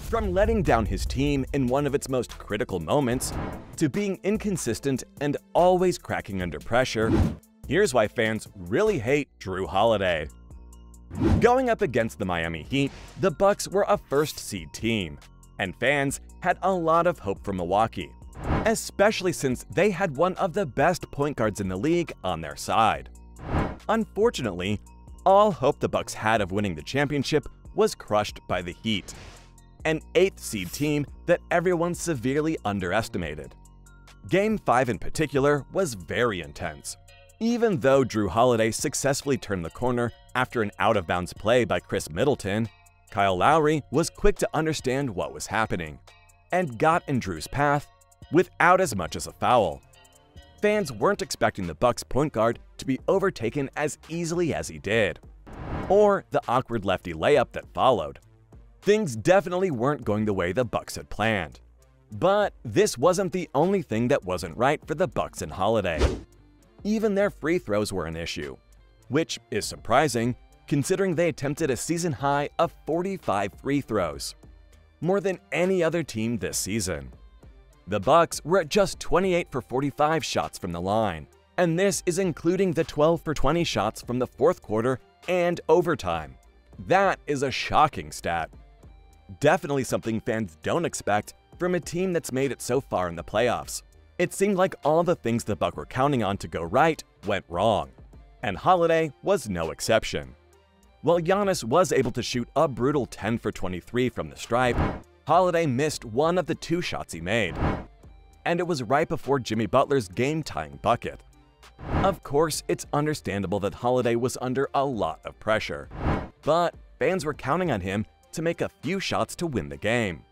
From letting down his team in one of its most critical moments, to being inconsistent and always cracking under pressure, here's why fans really hate Jrue Holiday. Going up against the Miami Heat, the Bucks were a first-seed team, and fans had a lot of hope for Milwaukee, especially since they had one of the best point guards in the league on their side. Unfortunately, all hope the Bucks had of winning the championship was crushed by the Heat, an 8th seed team that everyone severely underestimated. Game 5 in particular was very intense. Even though Jrue Holiday successfully turned the corner after an out-of-bounds play by Chris Middleton, Kyle Lowry was quick to understand what was happening and got in Jrue's path without as much as a foul. Fans weren't expecting the Bucks point guard to be overtaken as easily as he did, or the awkward lefty layup that followed. Things definitely weren't going the way the Bucks had planned. But this wasn't the only thing that wasn't right for the Bucks and Holiday. Even their free throws were an issue, which is surprising considering they attempted a season high of 45 free throws, more than any other team this season. The Bucks were at just 28 for 45 shots from the line, and this is including the 12 for 20 shots from the fourth quarter and overtime. That is a shocking stat. Definitely something fans don't expect from a team that's made it so far in the playoffs. It seemed like all the things the Bucks were counting on to go right went wrong, and Holiday was no exception. While Giannis was able to shoot a brutal 10 for 23 from the stripe, Holiday missed one of the 2 shots he made, and it was right before Jimmy Butler's game-tying bucket. Of course, it's understandable that Holiday was under a lot of pressure, but fans were counting on him to make a few shots to win the game.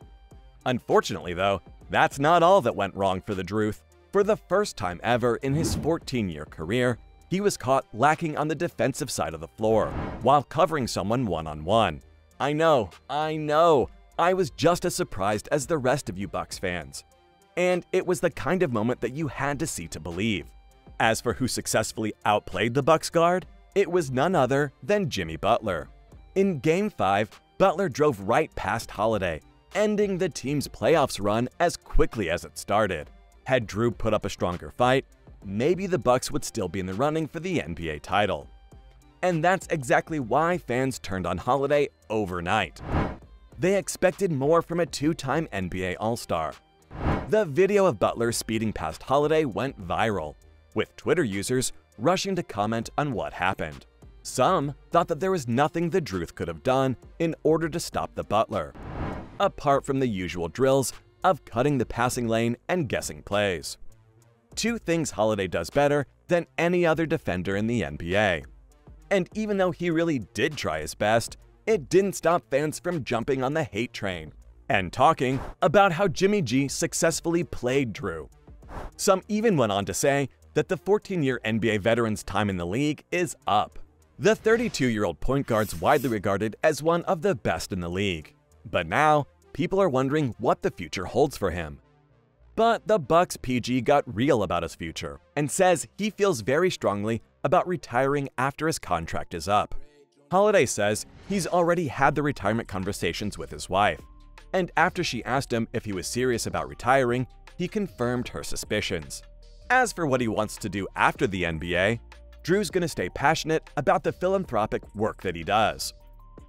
Unfortunately, though, that's not all that went wrong for the Druth. For the first time ever in his 14-year career, he was caught lacking on the defensive side of the floor while covering someone one-on-one. I know, I was just as surprised as the rest of you Bucks fans. And it was the kind of moment that you had to see to believe. As for who successfully outplayed the Bucks guard, it was none other than Jimmy Butler. In Game 5, Butler drove right past Holiday, ending the team's playoffs run as quickly as it started. Had Jrue put up a stronger fight, maybe the Bucks would still be in the running for the NBA title. And that's exactly why fans turned on Holiday overnight. They expected more from a 2-time NBA All-Star. The video of Butler speeding past Holiday went viral, with Twitter users rushing to comment on what happened. Some thought that there was nothing the Druth could have done in order to stop the Butler, apart from the usual drills of cutting the passing lane and guessing plays. 2 things Holiday does better than any other defender in the NBA. And even though he really did try his best, it didn't stop fans from jumping on the hate train and talking about how Jimmy G successfully played Jrue. Some even went on to say that the 14-year NBA veteran's time in the league is up. The 32-year-old point guard's widely regarded as one of the best in the league, but now people are wondering what the future holds for him. But the Bucks PG got real about his future and says he feels very strongly about retiring after his contract is up. Holiday says he's already had the retirement conversations with his wife, and after she asked him if he was serious about retiring, he confirmed her suspicions. As for what he wants to do after the NBA, Jrue's gonna stay passionate about the philanthropic work that he does.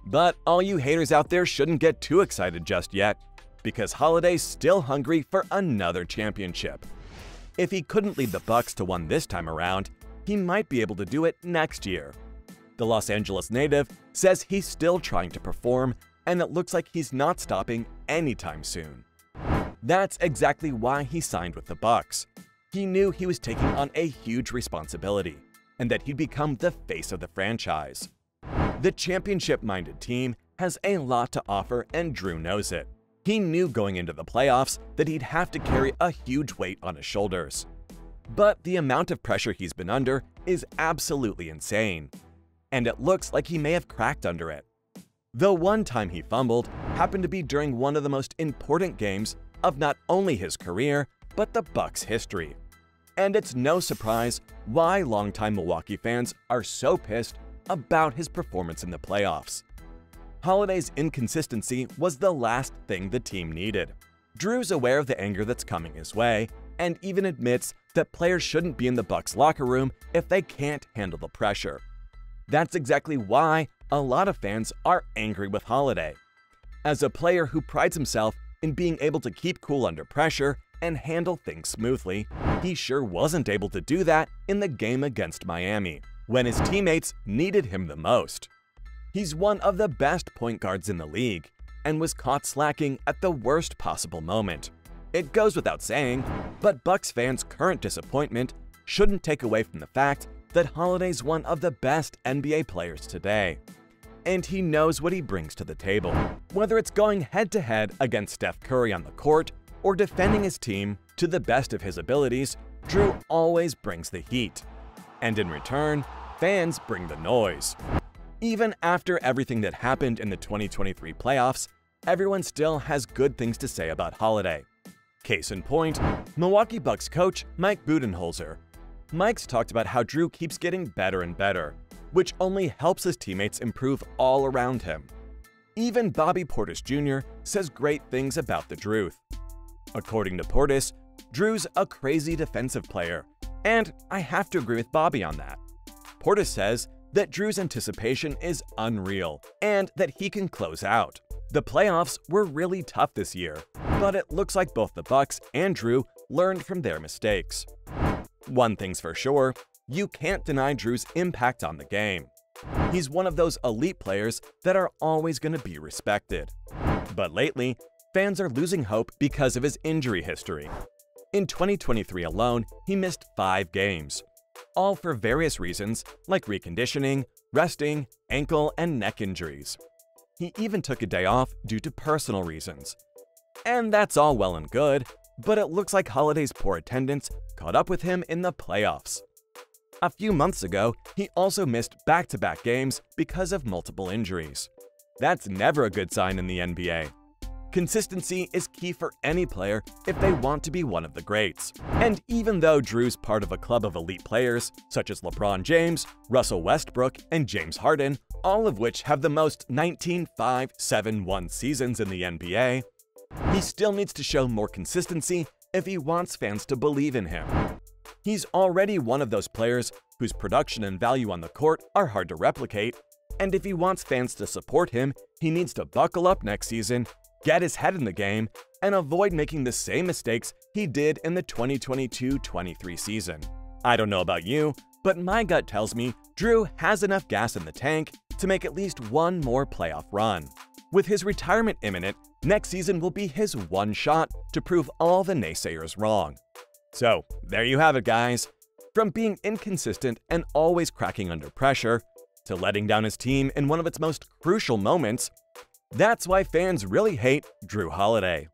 But all you haters out there shouldn't get too excited just yet, because Holiday's still hungry for another championship. If he couldn't lead the Bucks to one this time around, he might be able to do it next year. The Los Angeles native says he's still trying to perform, and it looks like he's not stopping anytime soon. That's exactly why he signed with the Bucks. He knew he was taking on a huge responsibility, and that he'd become the face of the franchise. The championship-minded team has a lot to offer, and Jrue knows it. He knew going into the playoffs that he'd have to carry a huge weight on his shoulders. But the amount of pressure he's been under is absolutely insane, and it looks like he may have cracked under it. The one time he fumbled happened to be during one of the most important games of not only his career, but the Bucks' history. And it's no surprise why longtime Milwaukee fans are so pissed about his performance in the playoffs. Holiday's inconsistency was the last thing the team needed. Jrue's aware of the anger that's coming his way, and even admits that players shouldn't be in the Bucks locker room if they can't handle the pressure. That's exactly why a lot of fans are angry with Holiday. As a player who prides himself in being able to keep cool under pressure and handle things smoothly, he sure wasn't able to do that in the game against Miami, when his teammates needed him the most. He's one of the best point guards in the league, and was caught slacking at the worst possible moment. It goes without saying, but Bucks fans' current disappointment shouldn't take away from the fact that Holiday's one of the best NBA players today. And he knows what he brings to the table. Whether it's going head-to-head against Steph Curry on the court or defending his team to the best of his abilities, Jrue always brings the heat. And in return, fans bring the noise. Even after everything that happened in the 2023 playoffs, everyone still has good things to say about Holiday. Case in point, Milwaukee Bucks coach Mike Budenholzer. Mike's talked about how Jrue keeps getting better and better, which only helps his teammates improve all around him. Even Bobby Portis Jr. says great things about the Jrue. According to Portis, Jrue's a crazy defensive player, and I have to agree with Bobby on that. Portis says that Jrue's anticipation is unreal and that he can close out. The playoffs were really tough this year, but it looks like both the Bucks and Jrue learned from their mistakes. One thing's for sure, you can't deny Jrue's impact on the game. He's one of those elite players that are always going to be respected. But lately, fans are losing hope because of his injury history. In 2023 alone, he missed 5 games, all for various reasons like reconditioning, resting, ankle, and neck injuries. He even took a day off due to personal reasons. And that's all well and good, but it looks like Holiday's poor attendance caught up with him in the playoffs. A few months ago, he also missed back-to-back games because of multiple injuries. That's never a good sign in the NBA. Consistency is key for any player if they want to be one of the greats. And even though Jrue's part of a club of elite players, such as LeBron James, Russell Westbrook, and James Harden, all of which have the most 19-5-7-1 seasons in the NBA, he still needs to show more consistency if he wants fans to believe in him. He's already one of those players whose production and value on the court are hard to replicate, and if he wants fans to support him, he needs to buckle up next season, get his head in the game, and avoid making the same mistakes he did in the 2022-23 season. I don't know about you, but my gut tells me Jrue has enough gas in the tank to make at least one more playoff run. With his retirement imminent, next season will be his one shot to prove all the naysayers wrong. So, there you have it, guys. From being inconsistent and always cracking under pressure, to letting down his team in one of its most crucial moments, that's why fans really hate Jrue Holiday.